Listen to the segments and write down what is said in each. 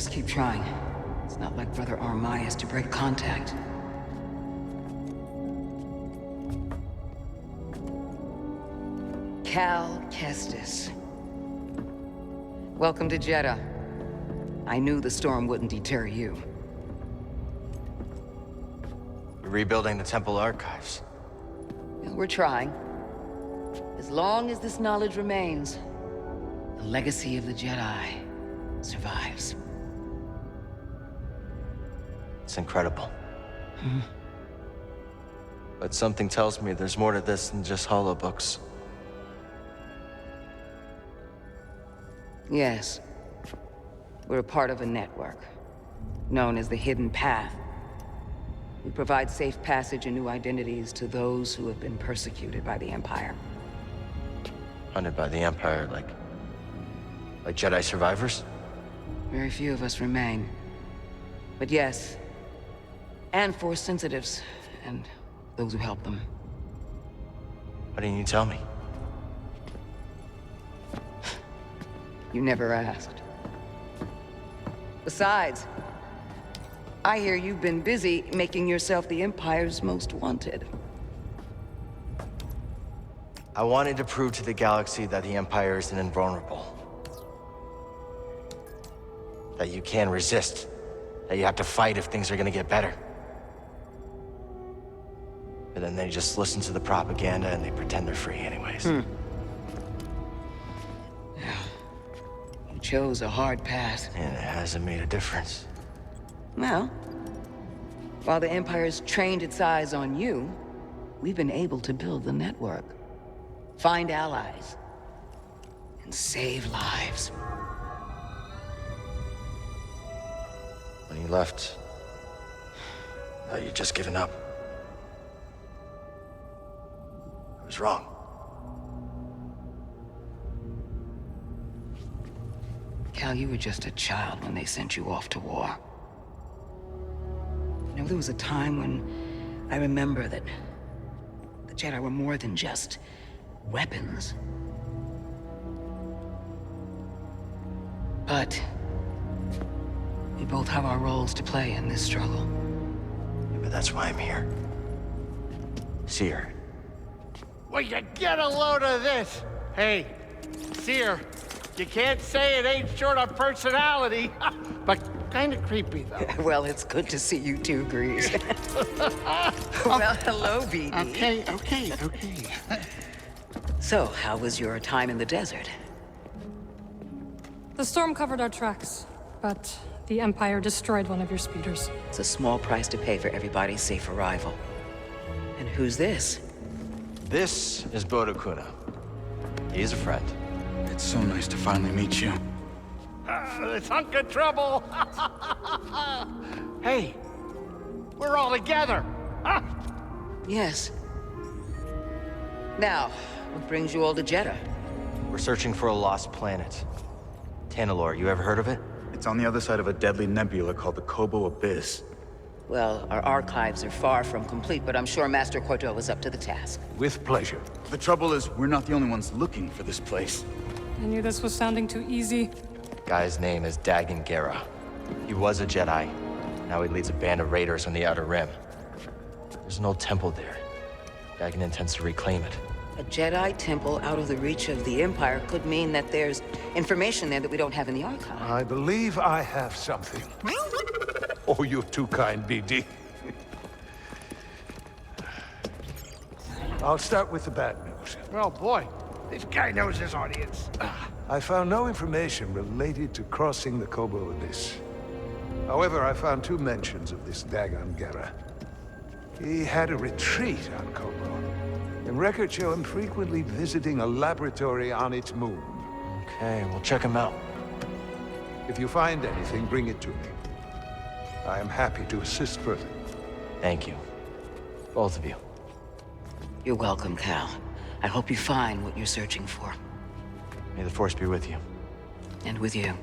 just keep trying. It's not like Brother Armai is to break contact. Cal Kestis. Welcome to Jeddah. I knew the storm wouldn't deter you. You're rebuilding the temple archives. Yeah, we're trying. As long as this knowledge remains, the legacy of the Jedi survives. It's incredible. But something tells me there's more to this than just holobooks. Yes. We're a part of a network, known as the Hidden Path. We provide safe passage and new identities to those who have been persecuted by the Empire. Hunted by the Empire, like Jedi survivors? Very few of us remain. But yes, and Force sensitives, and those who help them. Why didn't you tell me? You never asked. Besides, I hear you've been busy making yourself the Empire's most wanted. I wanted to prove to the galaxy that the Empire isn't invulnerable. That you can resist. That you have to fight if things are gonna get better. But then they just listen to the propaganda and they pretend they're free anyways. You chose a hard path. And it hasn't made a difference. Well, while the Empire's trained its eyes on you, we've been able to build the network. Find allies. And save lives. When you left, I thought you'd just given up. I was wrong. Cal, you were just a child when they sent you off to war. You know, there was a time when I remember that the Jedi were more than just weapons. But we both have our roles to play in this struggle. Yeah, but that's why I'm here. Seer. Will you get a load of this? Hey, Seer, you can't say it ain't short of personality, but kind of creepy, though. Well, it's good to see you too, Grease. Well, hello, BD. Okay. So, how was your time in the desert? The storm covered our tracks, but the Empire destroyed one of your speeders. It's a small price to pay for everybody's safe arrival. And who's this? This is Bodo Kuna. He's a friend. It's so nice to finally meet you. This hunk of trouble. Hey, we're all together. Huh? Yes. Now, what brings you all to Jeddah? We're searching for a lost planet. Tanalorr, you ever heard of it? It's on the other side of a deadly nebula called the Kobo Abyss. Well, our archives are far from complete, but I'm sure Master Cordo is up to the task. With pleasure. The trouble is, we're not the only ones looking for this place. I knew this was sounding too easy. Guy's name is Dagan Gera. He was a Jedi. Now he leads a band of raiders on the Outer Rim. There's an old temple there. Dagan intends to reclaim it. A Jedi temple out of the reach of the Empire could mean that there's information there that we don't have in the archive. I believe I have something. Oh, you're too kind, BD. I'll start with the bad news. Oh, boy. This guy knows his audience. I found no information related to crossing the Kobo Abyss. However, I found two mentions of this Dagan Gera. He had a retreat on Kobo, and records show him frequently visiting a laboratory on its moon. Okay, we'll check him out. If you find anything, bring it to me. I am happy to assist further. Thank you. Both of you. You're welcome, Cal. I hope you find what you're searching for. May the Force be with you. And with you.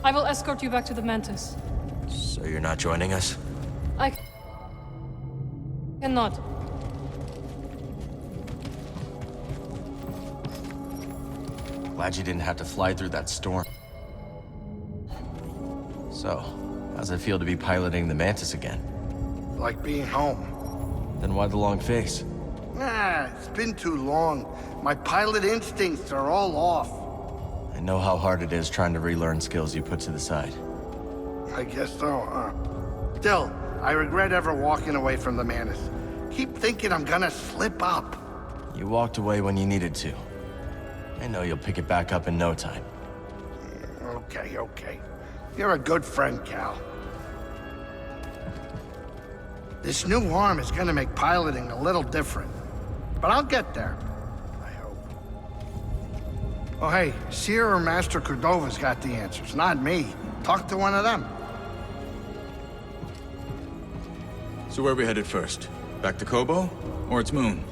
I will escort you back to the Mantis. So you're not joining us? I cannot. Glad you didn't have to fly through that storm. So, how's it feel to be piloting the Mantis again? Like being home. Then why the long face? Nah, it's been too long. My pilot instincts are all off. I know how hard it is trying to relearn skills you put to the side. I guess so, huh? Still, I regret ever walking away from the Mantis. Keep thinking I'm gonna slip up. You walked away when you needed to. I know you'll pick it back up in no time. Okay, okay. You're a good friend, Cal. This new arm is gonna make piloting a little different. But I'll get there. I hope. Oh, hey, Seer or Master Cordova's got the answers, not me. Talk to one of them. So where are we headed first? Back to Kobo? Or its moon?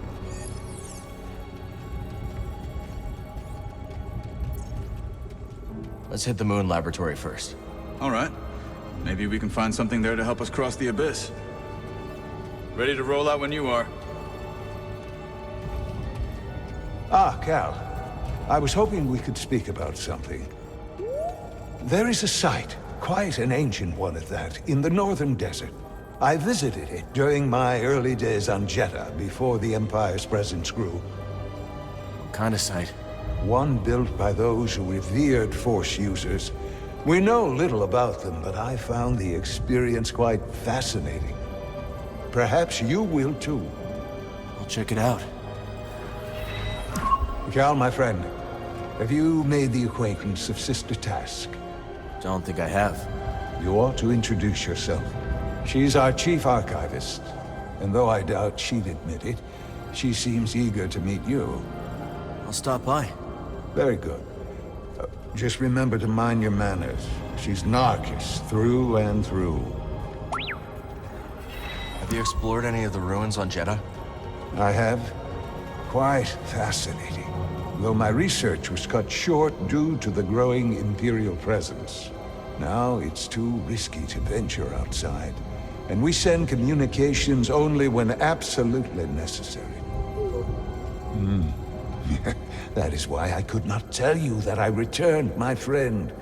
Let's hit the moon laboratory first. All right. Maybe we can find something there to help us cross the abyss. Ready to roll out when you are. Ah, Cal. I was hoping we could speak about something. There is a site, quite an ancient one at that, in the northern desert. I visited it during my early days on Jeddah, before the Empire's presence grew. What kind of site? One built by those who revered Force users. We know little about them, but I found the experience quite fascinating. Perhaps you will too. I'll check it out. Cal, my friend, have you made the acquaintance of Sister Task? Don't think I have. You ought to introduce yourself. She's our chief archivist, and though I doubt she'd admit it, she seems eager to meet you. I'll stop by. Very good. Just remember to mind your manners. She's Narcus, through and through. Have you explored any of the ruins on Jeddah? I have. Quite fascinating. Though my research was cut short due to the growing Imperial presence. Now it's too risky to venture outside, and we send communications only when absolutely necessary. That is why I could not tell you that I returned, my friend.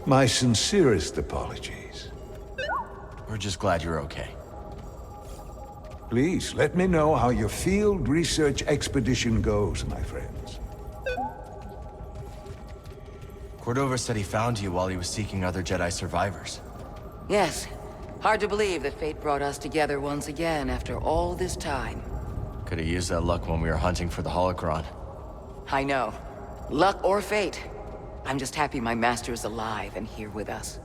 My sincerest apologies. We're just glad you're okay. Please, let me know how your field research expedition goes, my friends. Cordova said he found you while he was seeking other Jedi survivors. Yes. Hard to believe that fate brought us together once again after all this time. Could have used that luck when we were hunting for the holocron. I know. Luck or fate. I'm just happy my master is alive and here with us.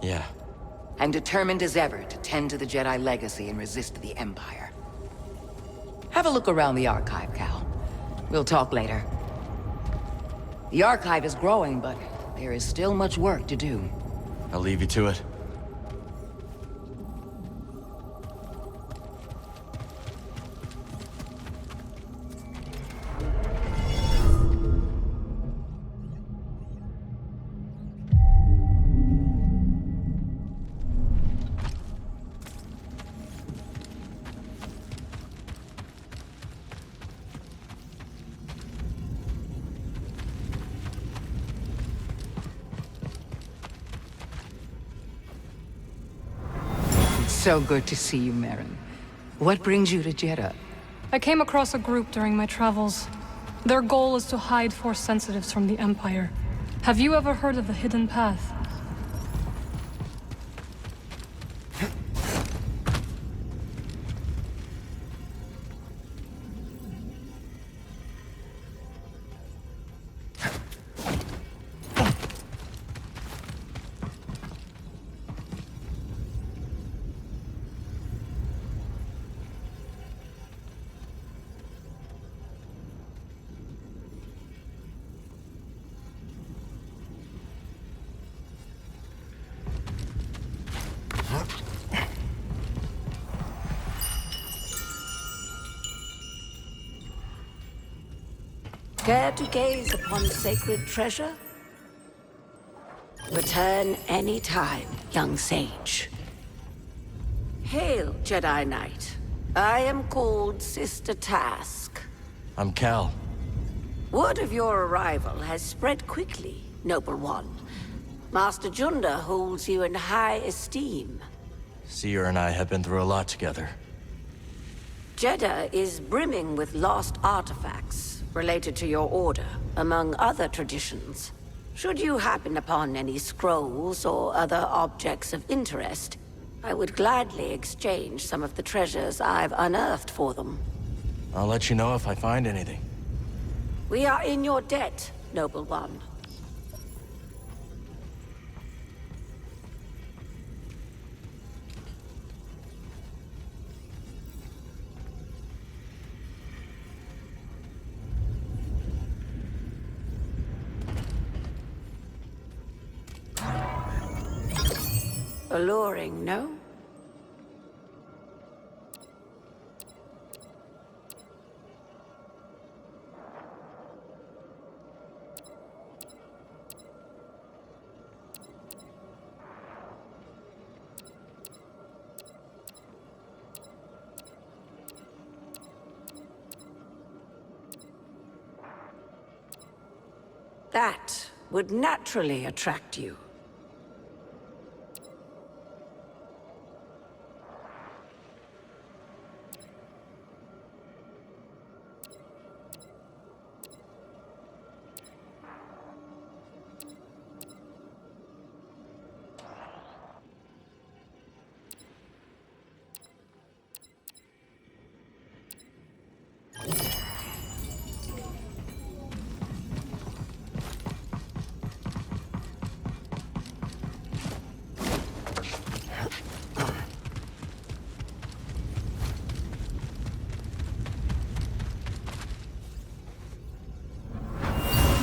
Yeah. I'm determined as ever to tend to the Jedi legacy and resist the Empire. Have a look around the archive, Cal. We'll talk later. The archive is growing, but there is still much work to do. I'll leave you to it. So good to see you, Merrin. What brings you to Jeddah? I came across a group during my travels. Their goal is to hide Force sensitives from the Empire. Have you ever heard of the Hidden Path? Care to gaze upon sacred treasure? Return any time, young sage. Hail, Jedi Knight. I am called Sister Task. I'm Cal. Word of your arrival has spread quickly, Noble One. Master Junda holds you in high esteem. Seer and I have been through a lot together. Jeddah is brimming with lost artifacts related to your order, among other traditions. Should you happen upon any scrolls or other objects of interest, I would gladly exchange some of the treasures I've unearthed for them. I'll let you know if I find anything. We are in your debt, Noble One. Alluring, no? That would naturally attract you.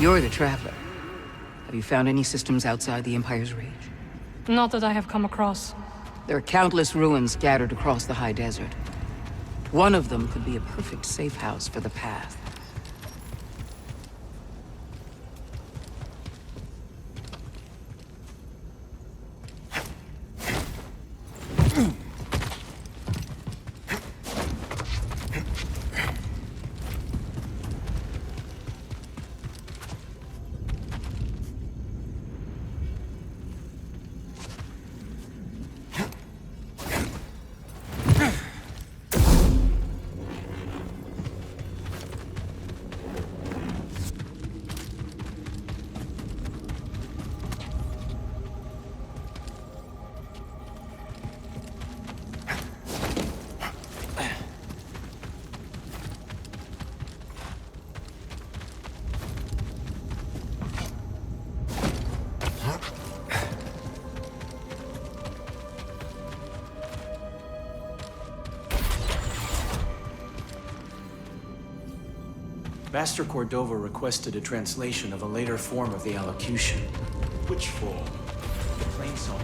You're the traveler. Have you found any systems outside the Empire's reach? Not that I have come across. There are countless ruins scattered across the high desert. One of them could be a perfect safe house for the path. Master Cordova requested a translation of a later form of the allocution. Which form? The plain song.